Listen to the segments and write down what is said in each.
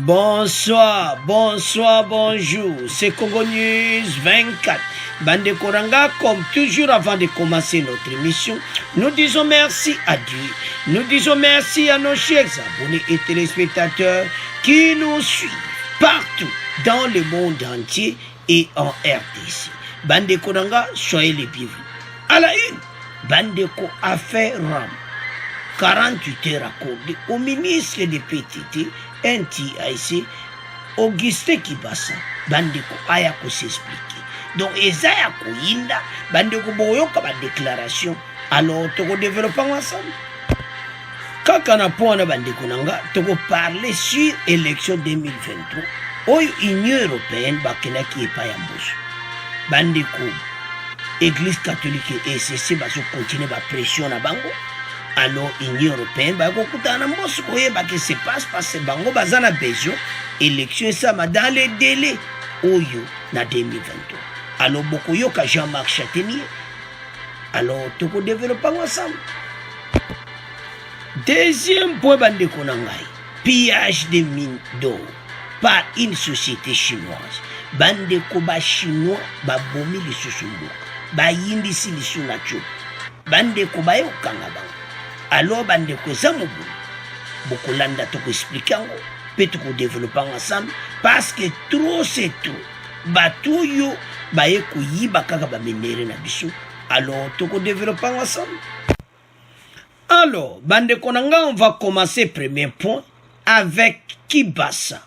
Bonsoir, bonsoir, bonjour. C'est Congo News 24. Bande Koranga, comme toujours avant de commencer notre émission, nous disons merci à Dieu. Nous disons merci à nos chers abonnés et téléspectateurs qui nous suivent partout dans le monde entier et en RDC. Bande Koranga, soyez les bienvenus. À la une, Bandeko a fait RAM. 48 heures accordées au ministre des PTT, NTIC, Augustin Kibasa. Bandeko ayako s'expliquer. Donc, Ezaya Koyinda, Bandeko Boyoka ba déclaration, alors toko développons ensemble. Kakana pona Bandeko Nanga, toko parler sur élection 2023, oyo Union Européenne bakenaki epayambos. Bandeko, Église catholique et ECC baso continuer ba pression na bango. Alors, l'Union européenne, que se passe parce que bango bazana besoin élection ça dans les délais oyo na 2023. Alors beaucoup yo ka Jean-Marc Châtaignier. Alors tout ko développer ensemble. Deuxième point bande konangai, pillage de mines d'or par une société chinoise. Bande ko ba chinois ba bomi li susumbu. Ba yindi si li sunacho. Bande ko ba yo kanga bango. Alors, bande koza mobu, beaucoup landa toko expliquant, peut toko développer ensemble, parce que trop c'est trop. Batou yo, baye ko yiba kaka ba menere na biso. Alors, toko développer ensemble. Alors, bande konanga, on va commencer premier point avec Kibasa.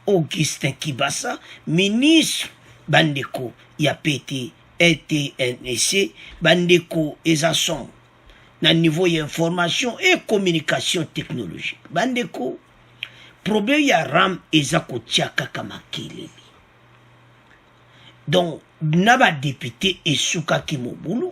Augustin Kibasa, ministre bandeko, ya pété, ETNC, bandeko, ezasson. Na niveau information et communication technologique. Bandeko, problème ya RAM ezako tiaka kama kelele. Donc, naba député esuka ki mobulu,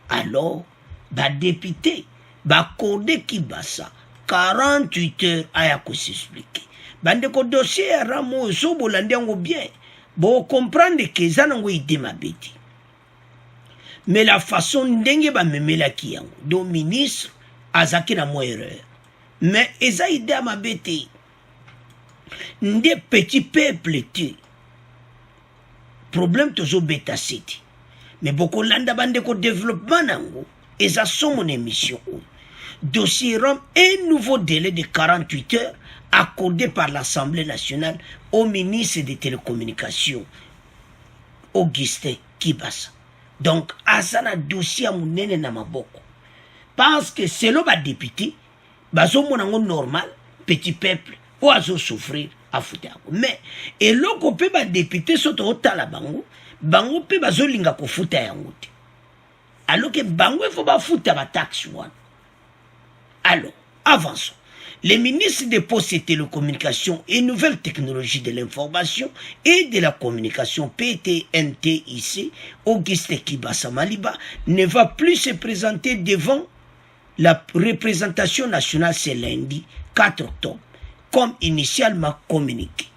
alors, ba député, ba kode Kibasa, 48 heures ayako s'expliquer. Bandeko dossier ya RAM o so bolandi yango bien, bo comprendre que zanango ide mabeti. Mais la façon ndenge ba memela ki yango do ministre azaki na mo erreur mais eza ide a mabete nde petit peuple te problème tozo beta city mais beaucoup landa bande ko développement nango eza son mon émission dossier Rome un nouveau délai de 48 heures accordé par l'Assemblée nationale au ministre des télécommunications Augustin Kibasa. Donc, asana dossier à mounene na maboko. Parce que selon les députés, bazo monango normal, petit peuple, ou azo souffrir à foutre. Mais, et l'autre peut ba député soto otala bango, bango peut bazo linga ko foutre yango. Alors que bango il faut ba foutre ba taxe one. Alors, avançons. Les ministres des Postes et Télécommunications et Nouvelles Technologies de l'Information et de la Communication PTNTIC, Augustin Kibasa Maliba, ne va plus se présenter devant la représentation nationale ce lundi 4 octobre, comme initialement communiqué.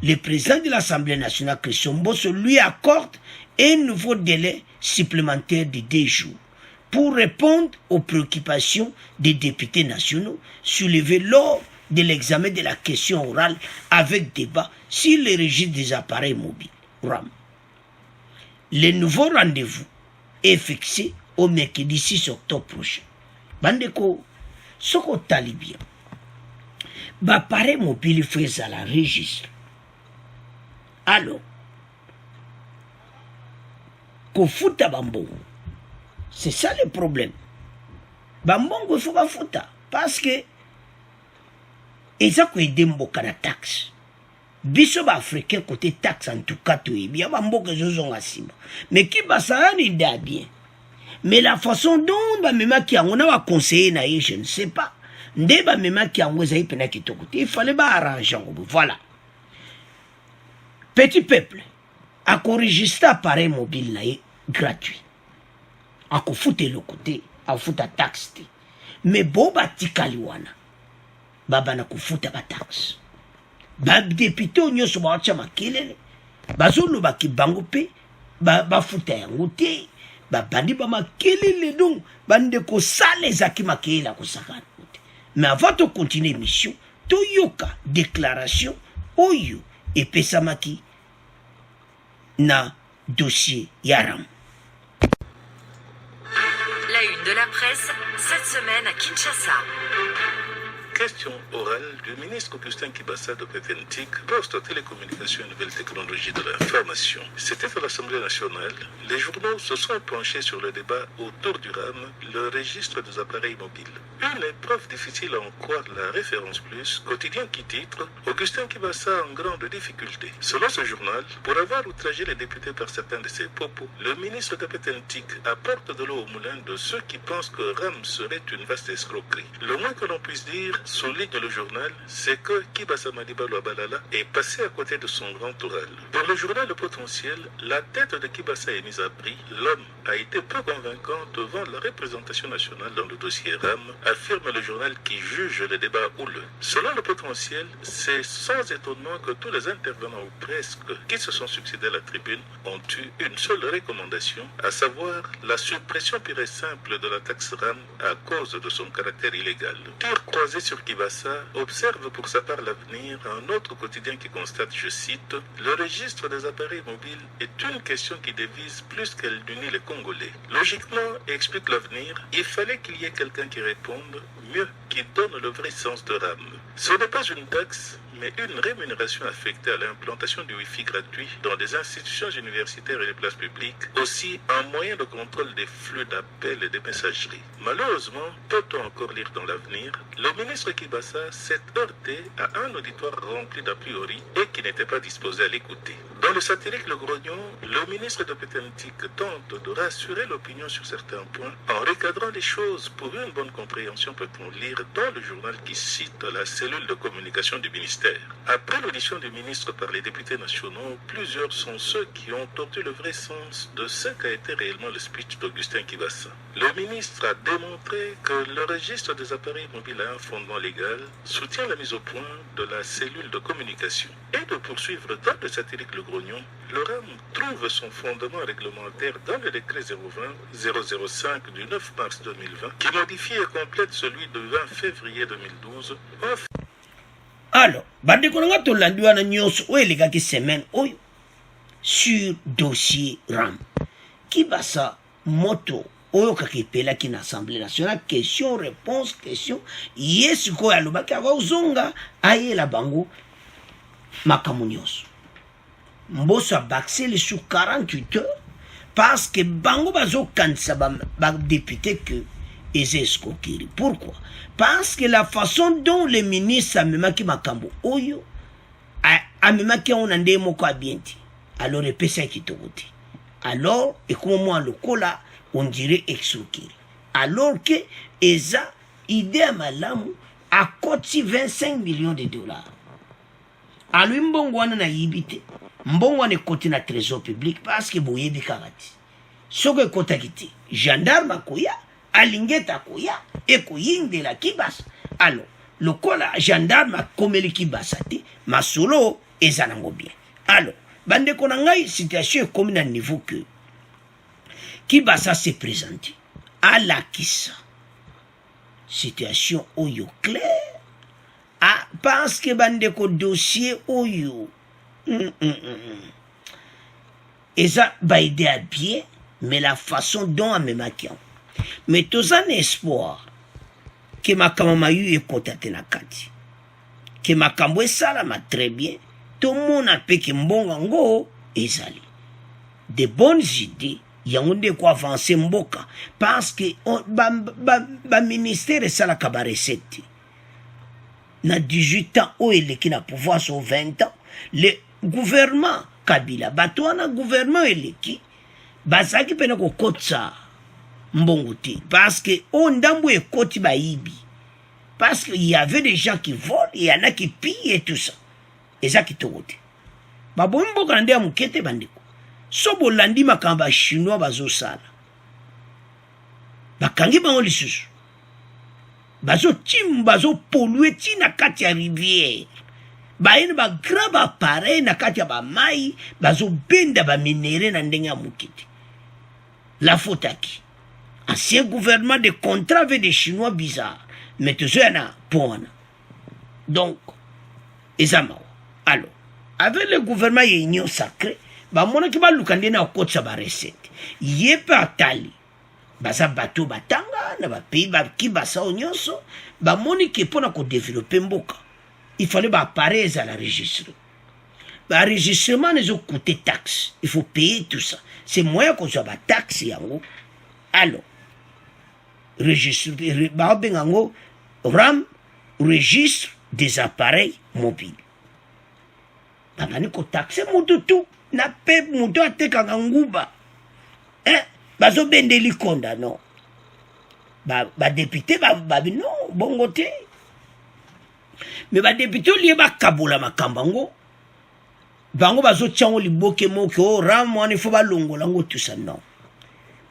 Le président de l'Assemblée nationale, Christian Bosso, lui accorde un nouveau délai supplémentaire de 2 jours. Pour répondre aux préoccupations des députés nationaux soulevées lors de l'examen de la question orale avec débat sur le registre des appareils mobiles, RAM. Le nouveau rendez-vous est fixé au mercredi 6 octobre prochain. Bandeko, soko talibia, l'appareil mobile fait à la registre. Alors, ko futa bambongo. C'est ça le problème. Bambongo il faut pas foutre. Parce que ils ont aidé mboka na taxe. Biso ba africain côté taxe en tout cas tout est bien. Bambongo ils ont asima. Mais qui va ça ni bien. Mais la façon dont ba mema ki on a conseillé na je ne sais pas. Nde ba mema ki on za ipena kitoko. Il fallait ba arranger. Voilà. Petit peuple a enregistré appareil mobile na gratuit. A ko foutre le côté, a foutre taxe. Mais bon batikali wana. Baba na ko foutre ba taxe. Ba député onyo so ba chama kelele. Bazo no ba ki bango pe ba foutre yango te. Ba bandi ba makelele donc bande ko sale zaki makela ko sakana. Mais avant de continuer l'émission, toyoka déclaration oyo epesamaki na dossier Yaram. La une de la presse, cette semaine à Kinshasa. Question orale du ministre Augustin Kibasa de Petentik, poste télécommunications et nouvelles technologies de l'information. C'était à l'Assemblée nationale. Les journaux se sont penchés sur le débat autour du RAM, le registre des appareils mobiles. Une épreuve difficile à en croire la référence plus, quotidien qui titre Augustin Kibasa en grande difficulté. Selon ce journal, pour avoir outragé les députés par certains de ses propos, le ministre de Petentik apporte de l'eau au moulin de ceux qui pensent que RAM serait une vaste escroquerie. Le moins que l'on puisse dire, souligne le journal, c'est que Kibasa Madiba Balala est passé à côté de son grand oral. Pour le journal Le Potentiel, la tête de Kibasa est mise à prix. L'homme a été peu convaincant devant la représentation nationale dans le dossier RAM, affirme le journal qui juge le débat houleux. Selon Le Potentiel, c'est sans étonnement que tous les intervenants ou presque qui se sont succédés à la tribune ont eu une seule recommandation, à savoir la suppression pure et simple de la taxe RAM à cause de son caractère illégal. Tir croisé sur Kibasa observe pour sa part l'avenir un autre quotidien qui constate, je cite, « Le registre des appareils mobiles est une question qui divise plus qu'elle unit les Congolais. Logiquement, explique l'avenir, il fallait qu'il y ait quelqu'un qui réponde, mieux, qui donne le vrai sens de RAM. Ce n'est pas une taxe, mais une rémunération affectée à l'implantation du Wi-Fi gratuit dans des institutions universitaires et des places publiques, aussi un moyen de contrôle des flux d'appels et des messageries. Malheureusement, peut-on encore lire dans l'avenir, le ministre Kibasa s'est heurté à un auditoire rempli d'a priori et qui n'était pas disposé à l'écouter. Dans le satirique Le Grognon, le ministre de Petentik tente de rassurer l'opinion sur certains points en recadrant les choses. Pour une bonne compréhension, peut-on lire dans le journal qui cite la cellule de communication du ministère. Après l'audition du ministre par les députés nationaux, plusieurs sont ceux qui ont tordu le vrai sens de ce qu'a été réellement le speech d'Augustin Kibasa. Le ministre a démontré que le registre des appareils mobiles a un fondement légal, soutient la mise au point de la cellule de communication. Et de poursuivre dans le satirique Le Grognon, le RAM trouve son fondement réglementaire dans le décret 020-005 du 9 mars 2020 qui modifie et complète celui du 20 février 2012. Alors, bandeko nanga tolandi wana nyonso oyo elekaki semaine oyo sur dossier RAM. Kibasa moto oyo kaki epelaki na Assemblée nationale, question réponse question ye sikoyo alobaki akozonga ayela bango makambo nyonso. Mboso abakseli sur 48 heures parce que bango bazokanisa badéputé que eza escroquerie. Pourquoi? Parce que la façon dont le ministre amemaki makambo oyo amemaki on nde moko abienti, alors epesa kitoko te. Alors ekomo lokola on dirait escroquerie, alors que eza idée ya malamu akoti 25 millions de dollars. Alors mbongo wana na yibite mbongo wana ekoti na trésor public parce que boyebi kakati soko ekotaki te gendarme akoya alingeta koya ekoyindela Kibasa. Alors lokola gendarme akomeli Kibasa te masolo eza nango bien. Alors bandeko na ngai situation ekomi na niveau que Kibasa se présente alakisa situation oyo clair parce que bandeko dossier oyo eza baide à bien, mais la façon dont amemaki yango. Mais tous un espoir que makambo mayu ekota te na kati, que makambo esalama très bien, tout le monde a peki mbongo ngo ezali de bonnes idées yango nde ko avancer mboka parce que ba ministère esalaka ba recette na 18 ans oyo eleki na pouvoir sur 20 ans. Le gouvernement Kabila bato wana gouvernement eleki bazaki pena kokotsa mbongo te parce que on ndambo ekoti bayibi parce qu'il y avait des gens qui volent, il y en a qui pillent et tout ça. Et ça qui te route. Babo mboka nde amukete bandeko. So bolandi makamba chinois bazo sala. Bakangi bango lisusu. Bazo polluer ti na kati ya rivière. Baina ba grab appareil na kati ya ba mai bazo benda ba minere na ndenge ya mukete. La faute à qui? Ancien gouvernement de contrat avec des chinois bizarres. Mais tout ça na pona. Donc eza mawa. Alors avec le gouvernement ya union sacrée bamonaki baluka nde na okotisa barecette ye mpe atali baza bato batanga na bapays bakibasa oyo nyonso bamoni ke mpo na kodevelope mboka il fallait baappareil ezala registre. L'enregistrement ne coûte taxe. Il faut payer tout ça. C'est moyen qu'on soit taxe yango. Alors, registre, RAM, registre des appareils mobiles. Babani ko taxe mutu tout. Na pe mutu ateka nguba. Bazo bendeli konda non. Ba député babi non bongo te. Mais ba député lié ba kabola makambango. Bango bazo tiango liboke moke o ram wana faut ba longola ngo tout ça non.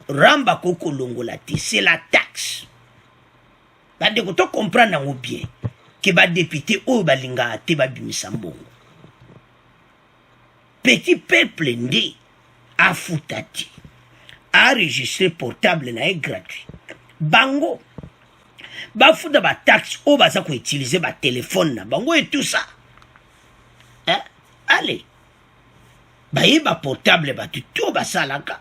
Ram ba koko longola te, c'est la taxe. Ba de ko to comprendre ngo bien que ba député o ba linga te ba bimisa mbongo. Petit peuple ndi a futati a registré portable na est gratuit. Bango ba futa ba taxe o ba za ko utiliser ba téléphone na bango et tout ça. Allez ba portable ba tout ba salaka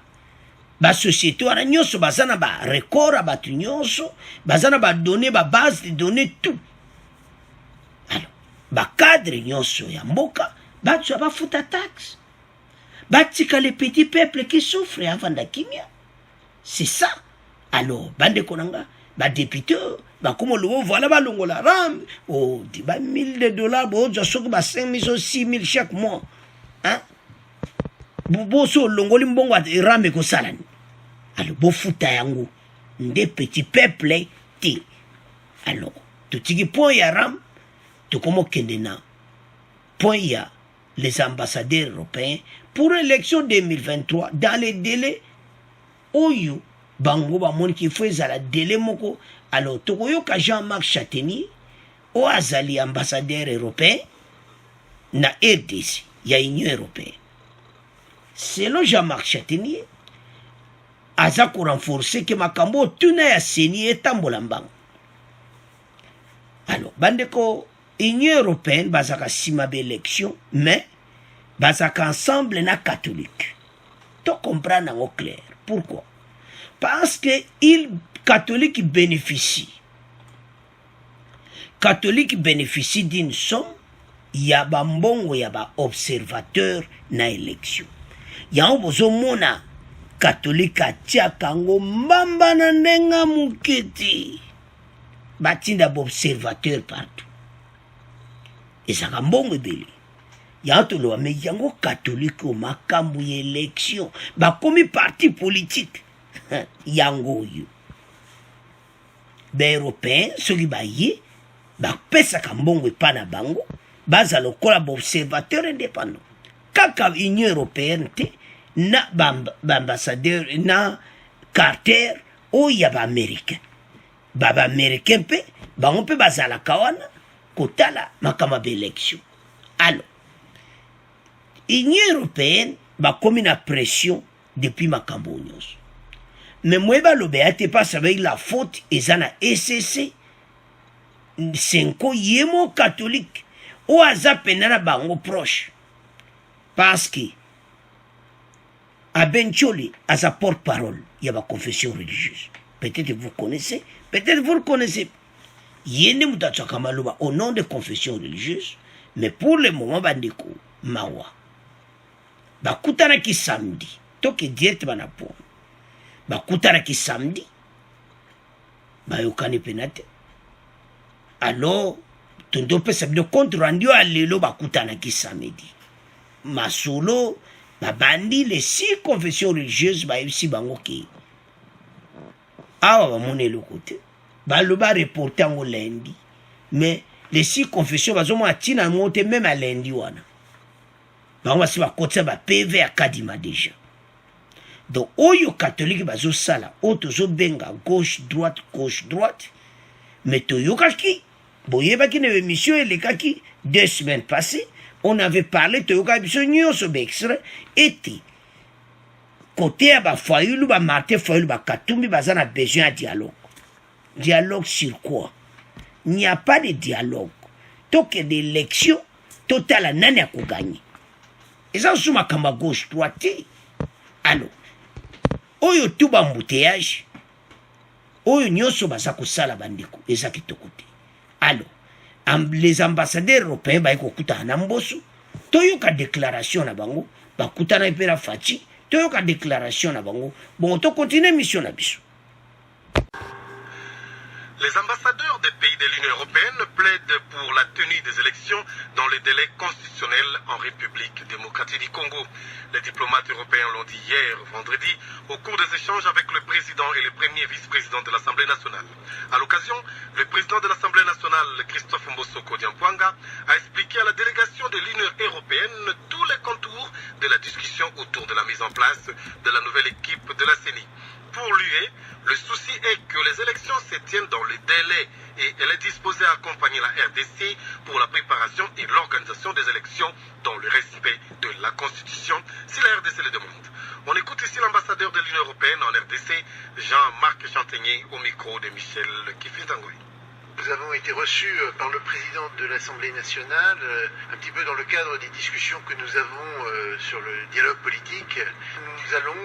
ba société wana nyonso bazana ba record ba tu nyonso bazana ba données ba base de données tout. Alors ba cadre nyonso ya mboka ba tu ba futa taxe ba tika les petits peuples qui souffrent avant d'akimia. C'est ça. Alors bande konanga ba député ba comme le voilà ba longola ram oh di ba $1000 bo jo soko ba 5000 ou 6000 chaque mois. Hein? Bo so longoli mbongo ram ko salani. Alors bo futa yango nde petit peuple ti. Alors tout tiki point ya ram to komo kendena. Point ya les ambassadeurs européens pour l'élection 2023 dans les délais oyo bango ba moni ki faut la délai moko. Alors tokoyo ka Jean-Marc Châtaignier o azali ambassadeur européen na RDC ya Union européenne. Selon Jean-Marc Châtaignier aza ko renforcer que makambo tuna ya seni etambola mbango. Alors bandeko Union européenne bazaka sima be élection mais bazaka ensemble na catholique. To comprendre en clair. Pourquoi? Parce que il catholique bénéficie d'une somme, il y a ba mbongo ya ba observateur na élection. Ya obozo mona catholique atia kango mbamba na nenga muketi. Batinda ba observateur partout. Et ça ka mbongo ebele. Ya to lo me yango catholique o makambu ya élection ba komi parti politique. Yango yo. Ba européen soki ba ye ba pesa kambongo epana bango baza lokola ba observateur indépendant. Kaka Union européenne te na ambassadeur na Carter o ya ba américain. Ba américain pe bango pe bazala kawana kotala makama ba élection. Alors Union européenne ba komi na pression depuis makambo nyonso. Mais moi, je pas avec la faute, et ça na ECC, 5 yémo catholique, ou aza penana bango proche. Parce que, à Bencholi, à sa porte-parole, il y a ma confession religieuse. Peut-être vous connaissez, peut-être vous le connaissez. Yene mutacha kamaluba au nom de confession religieuse, mais pour le moment, bandeko, mawa. Bakutana ki samedi, toke diète banapon. Bakutana ki samedi bayokani penate. Alors tondo pesa de compte rendu à lelo bakutana ki samedi masolo babandi les 6 confessions religieuses ba ici bango ki awa bamone le côté baloba reporter en lundi mais les 6 confessions bazomo atina monte même à lundi wana bango si ba kotsa ba PV à Kadima déjà. Donc, oyo catholique bazo sala, otozo benga gauche droite, mais toyokaki, boyebaki ne émission elekaki 2 semaines passées, on avait parlé toyoka biso nyonso extrait était côté à ba Fayulu ba Martin Fayulu ba Katumbi bazana besoin de dialogue. Dialogue sur quoi? Il n'y a pas de dialogue. toke d'élection totala nani akoganye eza su makambo gauche droite alors oyo tout bambouteillage oyo nyonso baza kosala bandeko eza kitoko te alors les ambassadeurs européens baye kokutana na mboso toyoka déclaration na bango bakutana mpe na faci toyoka déclaration na bango bon tokontinue mission na biso. Les ambassadeurs des pays de l'Union européenne plaident pour la tenue des élections dans les délais constitutionnels en République démocratique du Congo. Les diplomates européens l'ont dit hier, vendredi, au cours des échanges avec le président et le premier vice-président de l'Assemblée nationale. À l'occasion, le président de l'Assemblée nationale, Christophe Mbosoko Diampuanga, a expliqué à la délégation de l'Union européenne tous les contours de la discussion autour de la mise en place de la nouvelle équipe de la CENI. Pour lui, le souci est que les élections se tiennent dans le délai et elle est disposée à accompagner la RDC pour la préparation et l'organisation des élections dans le respect de la Constitution, si la RDC le demande. On écoute ici l'ambassadeur de l'Union européenne en RDC, Jean-Marc Chantegnier, au micro de Michel Kifintangoy. Nous avons été reçus par le président de l'Assemblée nationale, un petit peu dans le cadre des discussions que nous avons sur le dialogue politique. Nous allons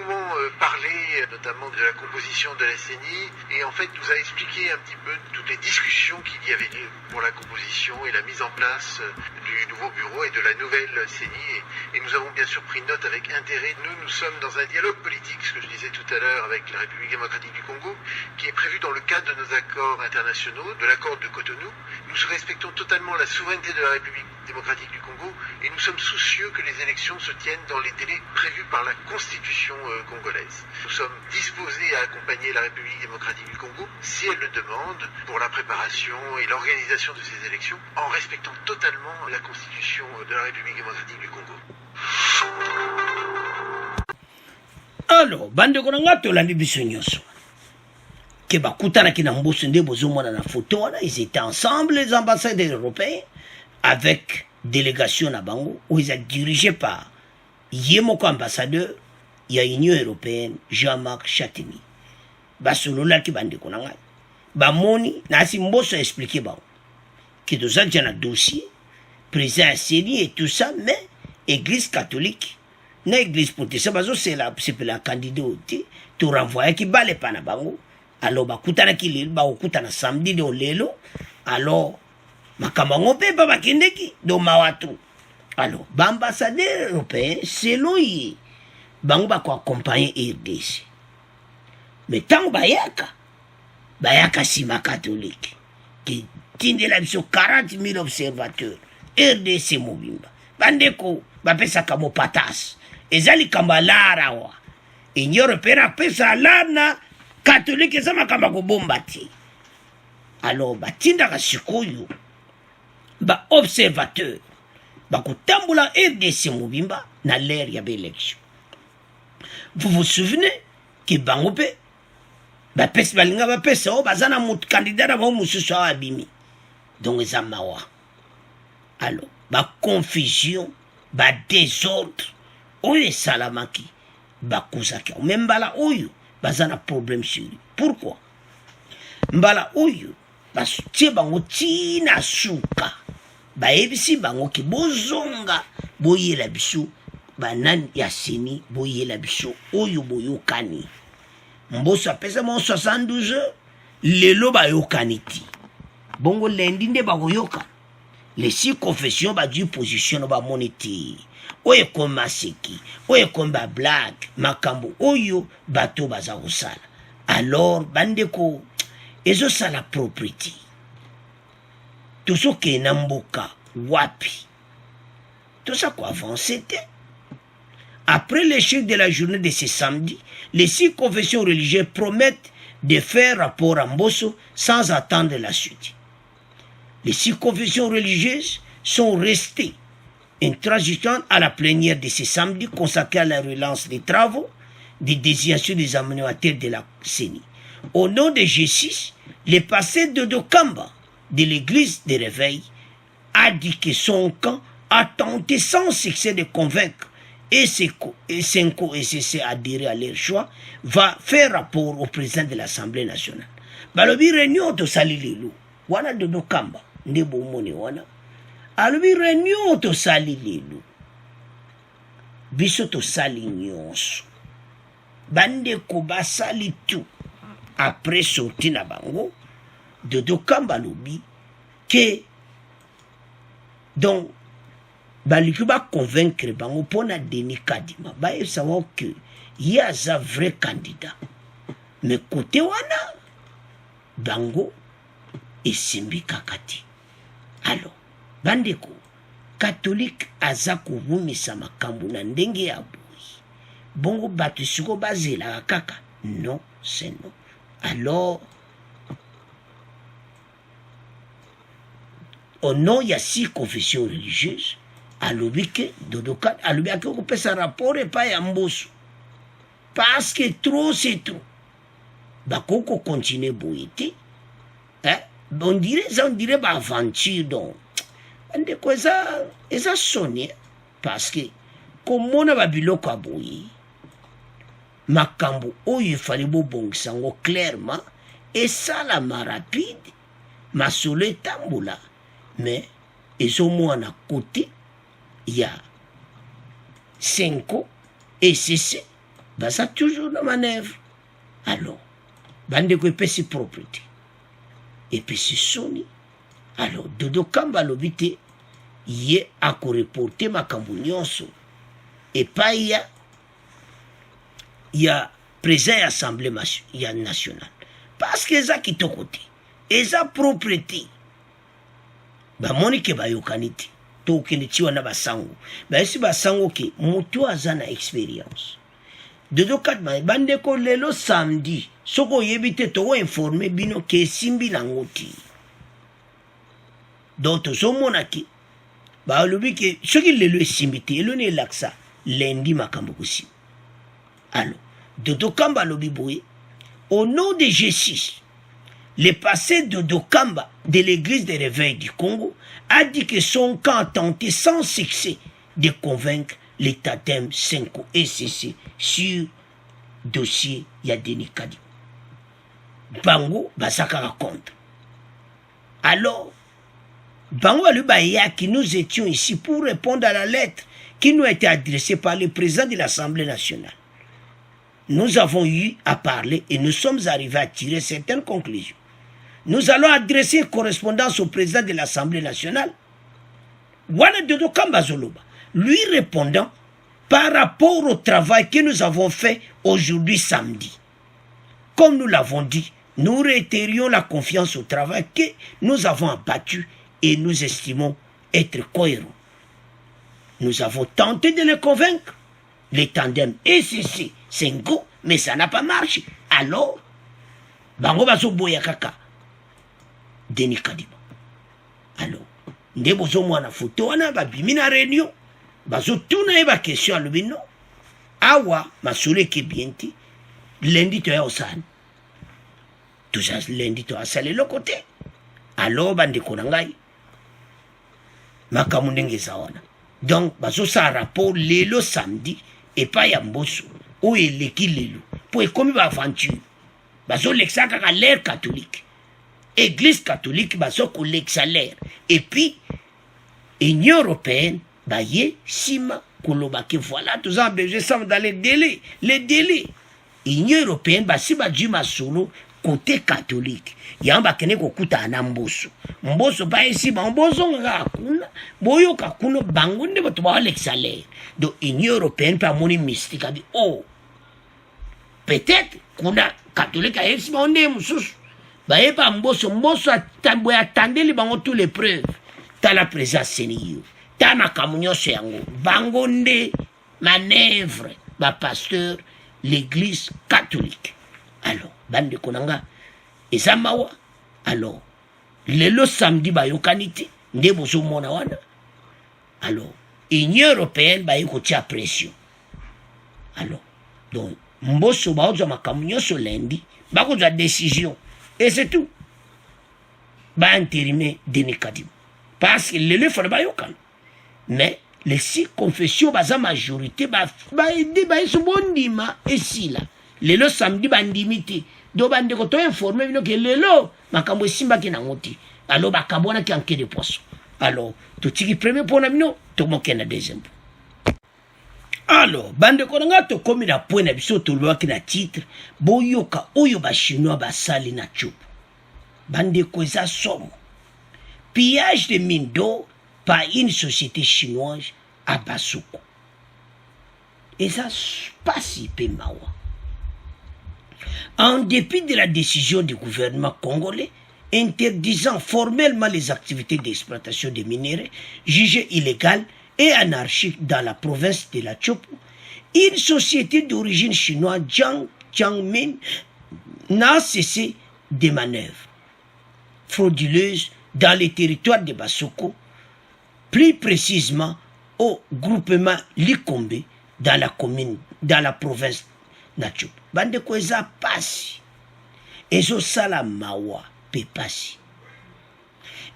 parler notamment de la composition de la CENI et en fait nous a expliqué un petit peu toutes les discussions qu'il y avait pour la composition et la mise en place du nouveau bureau et de la nouvelle CENI. Et nous avons bien sûr pris note avec intérêt. Nous sommes dans un dialogue politique, ce que je disais tout à l'heure, avec la République démocratique du Congo, qui est prévu dans le cadre de nos accords internationaux, de l'accord de Cotonou. Nous respectons totalement la souveraineté de la République démocratique du Congo et nous sommes soucieux que les élections se tiennent dans les délais prévus par la Constitution congolaise. Nous sommes disposés à accompagner la République démocratique du Congo, si elle le demande, pour la préparation et l'organisation de ces élections, en respectant totalement la Constitution de la République démocratique du Congo. Alors, bande konanga tolandi biso nyonso ke bakutanaki na mboso nde bozomona na photo wana, ils étaient ensemble les ambassadeurs européens avec délégation na bango où ils sont dirigés par ye moko ambassadeur ya Union européenne Jean-Marc Chantegnier. Basololaki bande konanga bamoni na si mboso expliquer bango ke toza na dossier président ya CENI et tout ça, mais église catholique na église protestante c'est la candidat to renvoyer ki bale pana bango. Alors bakutana ki lelo bakutana samedi de lelo, alors makambo ngope pa bakendeki do mawatu. Alors l'ambassadeur européen selon yi bango ba ko accompagner RDC, mais tant bayaka sima catholique qui tindela biso 40 000 observateurs RDC mobimba bandeko bapesaka mo patas ezali kamba lara wa Union européenne apesa lana catholique eza makamba kobomba te. Alors batindaka sikoyo ba observateur bakotambola RDC mobimba na l'ère ya élection. Vous vous souvenez que bango pe bapesa balinga bapesa o bazana mut candidat na mosusu abimi, donc eza mawa. Alors ba confusion ba désordre oyo esalamaki bakuzaki me mbala oyo bazana problème sur lui. Pourquoi? Mbala oyo batie bango tina suka bayebisi bango ki bozonga boyela biso banani ya CENI boyela biso oyo boyokani mboso apesa mo 72 heures lelo bayokani ti bongo lendi nde bakoyoka les 6 confessions du position ba moniti oye koma seki oye komba black makambo oyo bato baza kosala. Alors bandeko ezo sala propriété tosoke na mboka wapi tosa ko avancer te. Après l'échec de la journée de ce samedi, les 6 confessions religieuses promettent de faire rapport à Mbosso sans attendre la suite. Les 6 confessions religieuses sont restées intransigeantes à la plénière de ce samedi consacrée à la relance des travaux de désignation des animateurs de la CENI. Au nom de G6, le passé de Dokamba de l'église de réveil a dit que son camp a tenté sans succès de convaincre et Senko et CC adhérer à leur choix, va faire rapport au président de l'Assemblée nationale. Balobi réunion to salilelu wana de Dokamba ndebo moni wana alobi réunion tosali lelo biso tosali nyonso bandeko basali tout après sorti na bango Dodo Kamba lobi que donc baluki ba convaincre bango pona Denis Kadima ba savoir que y a un vrai candidat mais côté wana bango esimbi kakati. Alors bandeko catholique aza kuvumisa makambo na ndenge ya boyi bongo bato siko bazela kaka non c'est non. Alors au nom il y a 6 confessions religieuses alobi ke Dodoka alobi ake kopesa rapport epai ya Mbosso parce que trop c'est trop bakoko continuer boye te on dirait ba aventure donc ndeko eza sonné parce que komona babiloko aboye makambo oyo efali bobongisa ngo clairement esalama rapide masolo etambola mais ezomona côté ya 5 et CC baza toujours na manœuvre. Alors bandeko epesi propriété epesi soni. Alors Dodo Kamba lobi te ye akoreporte makambo nyonso epai ya président ya assemblée ya nationale parce que eza kitoko te eza propriété bamoni ke bayokani te tokende ti wana basango bayesi basango ke moto aza na expérience. Dodo Kamba bandeko lelo samedi soko oyebi te tokoinforme bino ke esimbi nango ti donc tozomona ke balobi ke soki lelo esimbi te eloni elakisa lendi makambo kosimba. Alors Dodo Kamba lobi boye au nom de G6 le passé Dodo Kamba de l'église des réveils du Congo a dit que son camp a tenté sans succès de convaincre l'état d'M 5 ECC sur dossier ya Denis Kadima. Bango basaka contre. Alors Bango Alubaya qui nous étions ici pour répondre à la lettre qui nous a été adressée par le président de l'Assemblée nationale. Nous avons eu à parler et nous sommes arrivés à tirer certaines conclusions. Nous allons adresser une correspondance au président de l'Assemblée nationale, Wana Dodo Kamba Zoloba, lui répondant par rapport au travail que nous avons fait aujourd'hui samedi. Comme nous l'avons dit, nous réitérions la confiance au travail que nous avons abattu et nous estimons être cohérents. Nous avons tenté de les convaincre. Les tandems ECC, c'est un go, mais ça n'a pas marché. Alors, Bango Bazo Boyakaka, Denis Kadima. Alors, Ndebozo Mwana photo, on a babimina réunion. Bazo tuna eba question à l'ubino. Awa, masule ki bienti. Lundi to ya osan. Tout ça, lundi to asale le côté. Alors, bande konangai. Makamundenge sawana. Donc, bazo sa rapport lelo samedi. Et pas ya Mbosso. Où est l'équilibre? Pour comme une aventure. Bazo l'exa kaka l'air catholique. Église catholique, bazo ko l'exa l'air. Et puis, Union européenne, baye, sima, kolobake, voilà, tous en besoin, ça dans les délais. Les délais. Union européenne, basi badjima solo, côté catholique. Yamba kene kokuta na Mbosso. Mbosso ba esi ba Mbosso ngakuna. Boyo kakuna bangunde bato ba l'exa l'air. Donc, l'Union européenne, par mon mystique, a dit, oh, peut-être qu'on a catholique à exposer, bah, pas Mbosso, attendez les bangos tous les preuves. T'as la présence Sénio, t'as ma communion Séango, bangonde, manœuvre, ma pasteur, l'église catholique. Alors, bande de Konanga, et ça mawa, alors, le samedi, bah, yokanite, ndebozo monawana, alors, Union européenne ba ikotia pression. Alors, donc Mbosso ba ozo makamnyo so lundi, ba ko décision et c'est tout. Ba intérimer Denis Kadima. Parce que le faut ba yokan. Mais les 6 confessions baza majorité ba aider ba iso bondima et si là. Lelo samedi ba ndimité. Do ba ndeko to informer bino que lelo makambo simba ki na ngoti. Alors ba kabona ki anke de poisson. Alors totiki premier point na bino tomokenda deuxième point. Alors bandeko na nga tokomi na point na biso tolobaki na titre boyoka oyo bachinois basali na Tchopo. Bandeko eza somo. Pillage de mine d'or par une société chinoise à Basoko. Et ça passe hyper mawa. En dépit de la décision du gouvernement congolais interdisant formellement les activités d'exploitation des minéraux jugées illégales et anarchiques dans la province de la Tchopo, une société d'origine chinoise, Jiang Jiangmin, n'a cessé des manœuvres frauduleuses dans les territoires de Basoko, plus précisément au groupement Likombe dans la province de Tchopo. Bande kweza pasi. Ezo sala mawa pe pasi.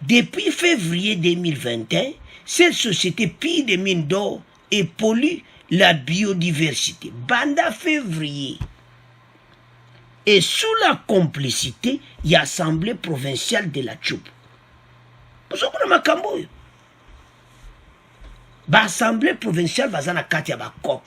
Depuis février 2021, cette société pille des mines d'or et pollue la biodiversité. Banda février. Et sous la complicité, il y a l'Assemblée provinciale de la Tchopo. Vous avez makambo. L'Assemblée provinciale va na kati ya bakop.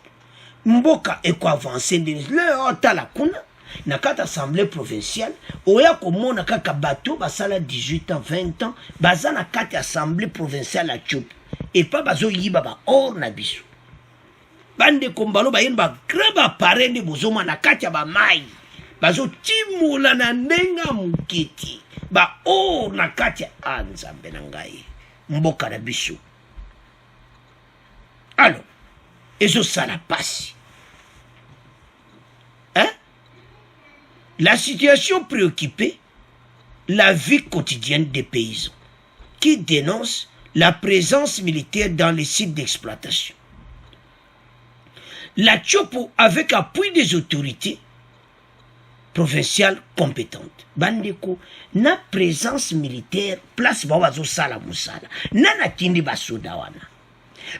Mboka eko avancer le otala kuna na kati assemblée provinciale oya komona kaka bato basala 18 ans 20 ans baza na kati assemblée provinciale à Tchopo et pas bazo yiba ba or na biso bande kombalo ba yen ba greba parende bozoma na kati ya ba mai bazo timula na ndenga mukiti ba or na kati anzambe na ngai mboka na biso. Alors ezo sala passe. Hein? La situation préoccupée, la vie quotidienne des paysans qui dénoncent la présence militaire dans les sites d'exploitation. La Tchopo, avec appui des autorités provinciales compétentes, bandeko, na présence militaire, place bawazo sala musala, nana tindi basoda wana.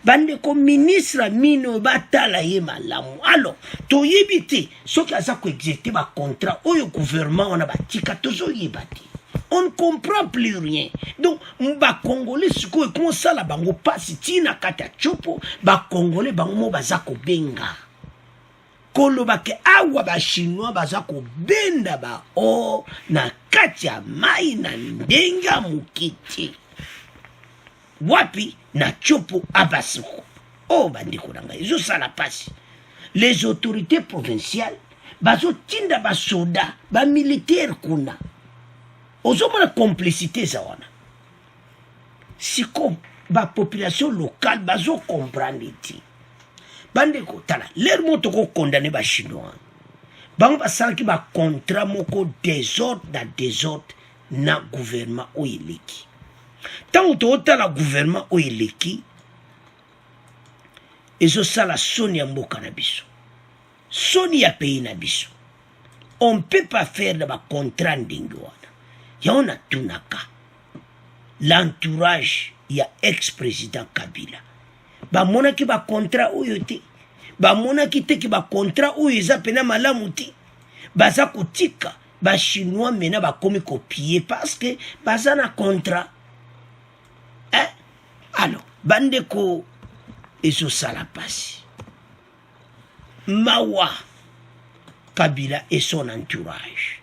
Bandeko ministre mino batala ye malamu. Alors, toyebite, ce qui a ça exécuté ba contrat, oyo gouvernement on a batika tozo yebati. On ne comprend plus rien. Donc, ba congolais siko comment ça la bango pasi tina kata Tchopo, ba congolais bango mo bazako benga. Kolo bake awa ba chinois bazako benda ba o na katia mai na ndenga mukiti. Wapi na Tchopo Abasoko. Oh bandeko nanga, izo sala pasi. Les autorités provinciales bazo tinda ba soda, ba militaire kuna. Ozo mona complicité za wana. Siko ba population locale bazo comprendre ti. Bandeko tala, leur moto ko condamner ba chinois. Bango ba sanki ba contrat moko désordre na désordre na gouvernement oyeleki. Tant que la gouvernement ou eleki, et ça la soni ya mboka na biso. Soni ya pays na biso. On ne peut pas faire de contrat ndenge wana. Ya on a tunaka. L'entourage ya ex-président Kabila. Ba mona ki ba contrat oyo te. Ba mona ki te ki ba contrat oyo eza pena malamu te. Baza kotika ba chinois mena ba komi copier parce que baza na contrat. Hein? Alors, bandeko ezo sala pasi. Mawa Kabila et son entourage.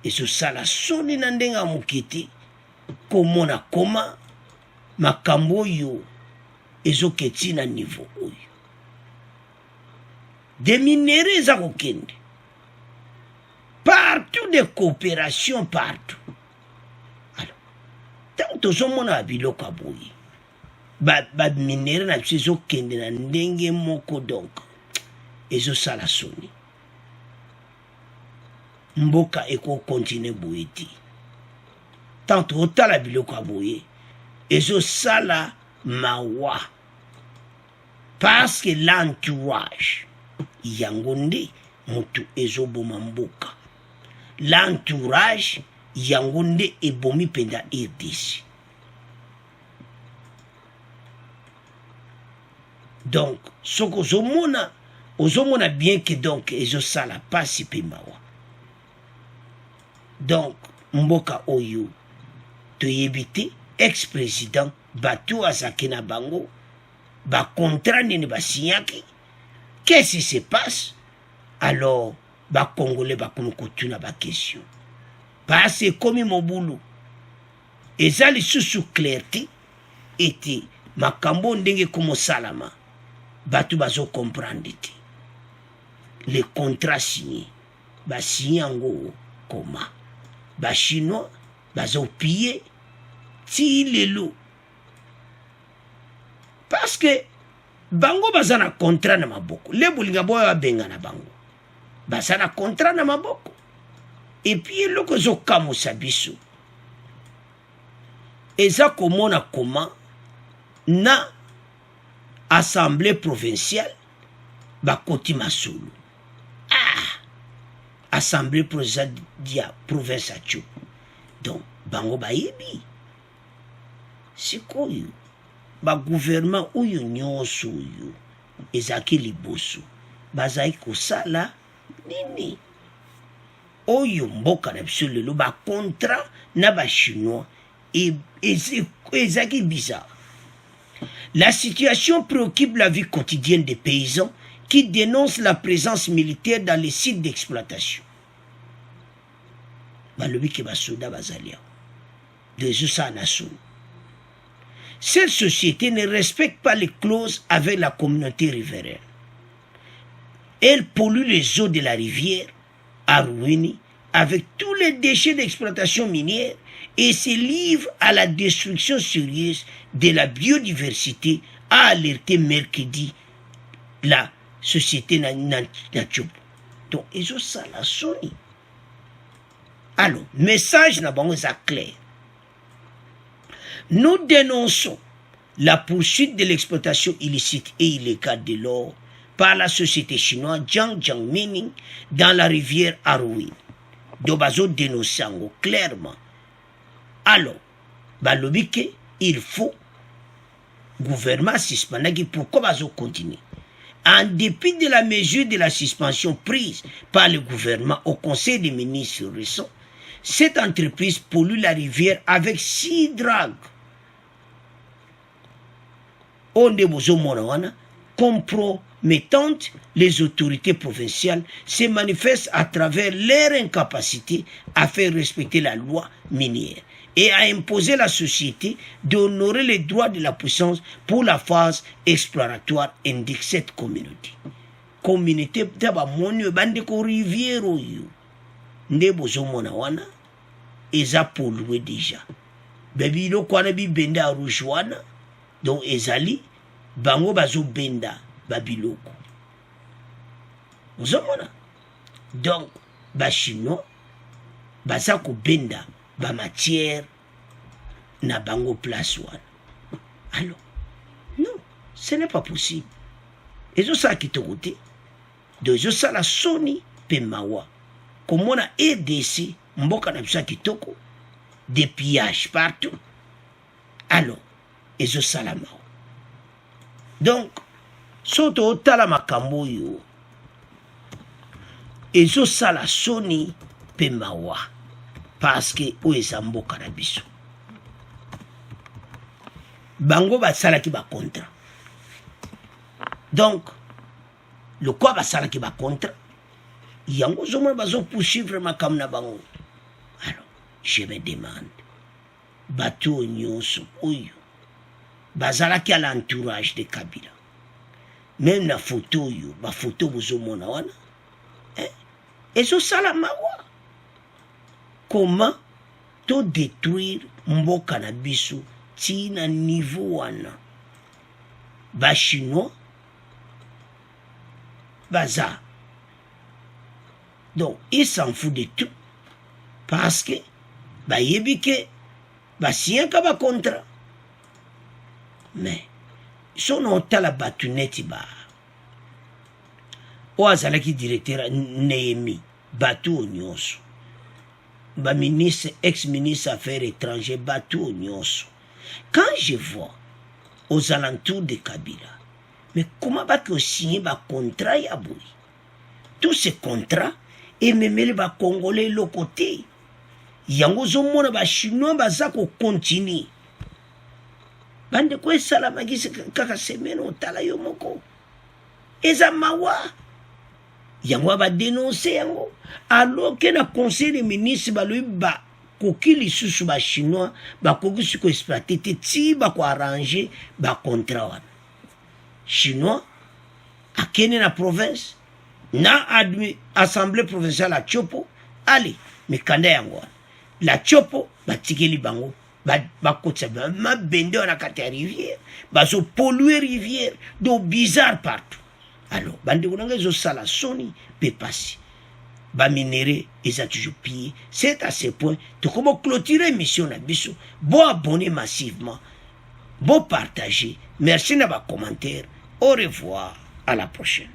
Ezo sala soni na ndenga mukiti komona koma makambo yo ezo keti na niveau oyo. Des minéraux za kokende. Partout de coopération partout. Tant tozomona biloko aboyi ba minere na biso ezokende na ndenge moko donc ezosala soni mboka eko continue boye ti tant totala biloko aboye ezosala mawa parce que l'entourage yango nde motu ezoboma mboka. L'entourage yango nde ebomi penda RDC. Donc soko ozomona bien que donc ezosala pasi pe mawa. Donc mboka oyo toyebi te ex-président bato azalaki na bango bacontra nini basinyaki. Qu'est-ce qui se passe? Alors bacongolais bakomi kotuna baquestion parce ekomi mobulu eza lisusu clarté ete makambo ndenge komosalama bato bazokomprendre te. Le contrat signé basigné yango koma bachinois bazopie ti lelo parce que bango baza na contrat na maboko le bolinga boyo babenga na bango baza na contrat na maboko et puis eloko ezokamusa biso eza komona koma na assemblée provinciale bakoti masolo assemblée provinciale dia province atio donc bango bayebi sikoyo bagouvernement oyo nyonso oyo ezalaki liboso bazalaki kosala nini oyo mboka na biso lelo bacontra na bachinois ezalaki bizarre. La situation préoccupe la vie quotidienne des paysans qui dénoncent la présence militaire dans les sites d'exploitation. Balobi ke basoda bazalia de ça nation. Cette société ne respecte pas les clauses avec la communauté riveraine. Elle pollue les eaux de la rivière Aruini avec tous les déchets d'exploitation minière et se livre à la destruction sérieuse de la biodiversité, a alerté mercredi la société Natchoub. Donc, ils ont ça la Sony. Alors, message n'a pas clair. Nous dénonçons la poursuite de l'exploitation illicite et illégale de l'or par la société chinoise Jiangjiang Mining dans la rivière Aruini. Donc, bazo dénoncer clairement. Alors, balobi ke il faut gouvernement suspendre. Pourquoi bazo continuer? En dépit de la mesure de la suspension prise par le gouvernement au Conseil des ministres récent, cette entreprise pollue la rivière avec 6 dragues. On est compromettante, les autorités provinciales se manifestent à travers leur incapacité à faire respecter la loi minière et à imposer la société d'honorer les droits de la puissance pour la phase exploratoire, indique cette communauté. Communauté d'aba monyo bande ko rivière oyo nde bozomona wana eza pollué déjà. Bebi lo kwana bi benda rouge wana donc ezali bango bazo benda babiloko. Bozomona donc ba chinois baza ko benda ba matière na bango place wana. Alors non, ce n'est pas possible. Ezo sa kitoko de ezo sa la Sony pe mawa komona RDC mboka na biso kitoko des pillages partout. Alors ezo sa la mawa. Donc soto tala makambo yo ezo sa la Sony pe mawa parce que o eza mboka na biso bango basalaki ba contrat. Donc le quoi basalaki ba contrat yango zoma bazo poursuivre makam na bango. Alors je me demande bato nyonso oyo bazalaki à l'entourage de Kabila, même la photo yo ba photo bozomona wana ezo sala mawa. Comment to détruire mboka na biso tina niveau wana ba chinois baza. Donc ils s'en foutent de tout parce que ba yebike ba sienka ba contrat mais sono tala batuneti ba o azalaki directeur Nehemi bateau nyonso ba ministre ex-ministre affaires étrangères bateau nyonso. Quand je vois aux alentours de Kabila, mais comment va que signer ba contrat ya boui? Tous ces contrats et même les ba congolais le côté yango ozomona bachinois baza kokontinue bandeko esalamaki kaka semaine otala yo moko eza mawa yango badenonse yango alors que na conseil des ministres balobi bakoki lisusu bachinois bakoki si koexploite te ti bakoarrange bacontrat wana chinois akende na province na assemblée provinciale ya Chopo ale mikanda yango wana la Chopo batikeli bango bakotisa mabende wana kati ya rivière bazopolue rivière do bizarre partout alors bandeko nanga ezosala soni mpe pasi baminere eza toujours pillé. C'est à ce point tokomo clôturer émission na biso bo abonner massivement bo partager merci na ba commentaire au revoir à la prochaine.